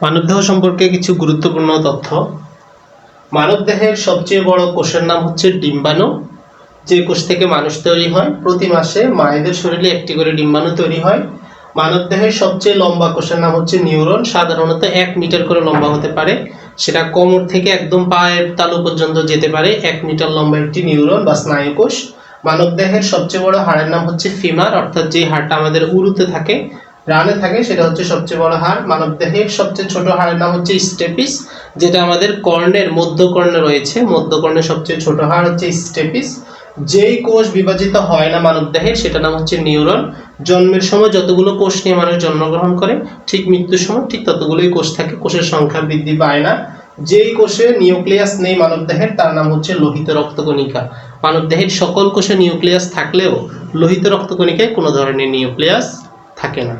মানবদেহ সম্পর্কে কিছু গুরুত্বপূর্ণ তথ্য। মানবদেহের সবচেয়ে বড় কোষের নাম হচ্ছে ডিম্বাণু। যে কোষ থেকে মানুষ তৈরি হয়। প্রতি মাসে মায়েদের শরীরে একটি করে ডিম্বাণু তৈরি হয়। মানবদেহের সবচেয়ে লম্বা কোষের নাম হচ্ছে নিউরন। সাধারণত 1 মিটার করে লম্বা হতে পারে। সেটা কোমর থেকে একদম পায়ের তালু পর্যন্ত যেতে পারে। 1 মিটার লম্বা একটি নিউরন বা স্নায়ু কোষ। মানবদেহের সবচেয়ে বড় হাড়ের নাম হচ্ছে ফিমার, অর্থাৎ যে হাড়টা আমাদের উরুতে থাকে, রানে থাকে, সেটা হচ্ছে সবচেয়ে বড় হাড়। মানবদেহের সবচেয়ে ছোট হাড়ের নাম হচ্ছে স্টেপিস, যেটা আমাদের কর্ণের মধ্যকর্ণে রয়েছে। মধ্যকর্ণের সবচেয়ে ছোট হাড় হচ্ছে স্টেপিস। যেই কোষ বিভাজিত হয় না মানবদেহে, সেটা নাম হচ্ছে নিউরন। জন্মের সময় যতগুলো কোষ নিয়ে মানুষ জন্মগ্রহণ করে, ঠিক মৃত্যুর সময় ঠিক ততগুলোই কোষ থাকে, কোষের সংখ্যা বৃদ্ধি পায় না। যেই কোষে নিউক্লিয়াস নেই মানবদেহের, তার নাম হচ্ছে লোহিত রক্তকণিকা। মানবদেহের সকল কোষে নিউক্লিয়াস থাকলেও লোহিত রক্তকণিকায় কোনো ধরনের নিউক্লিয়াস থাকে না।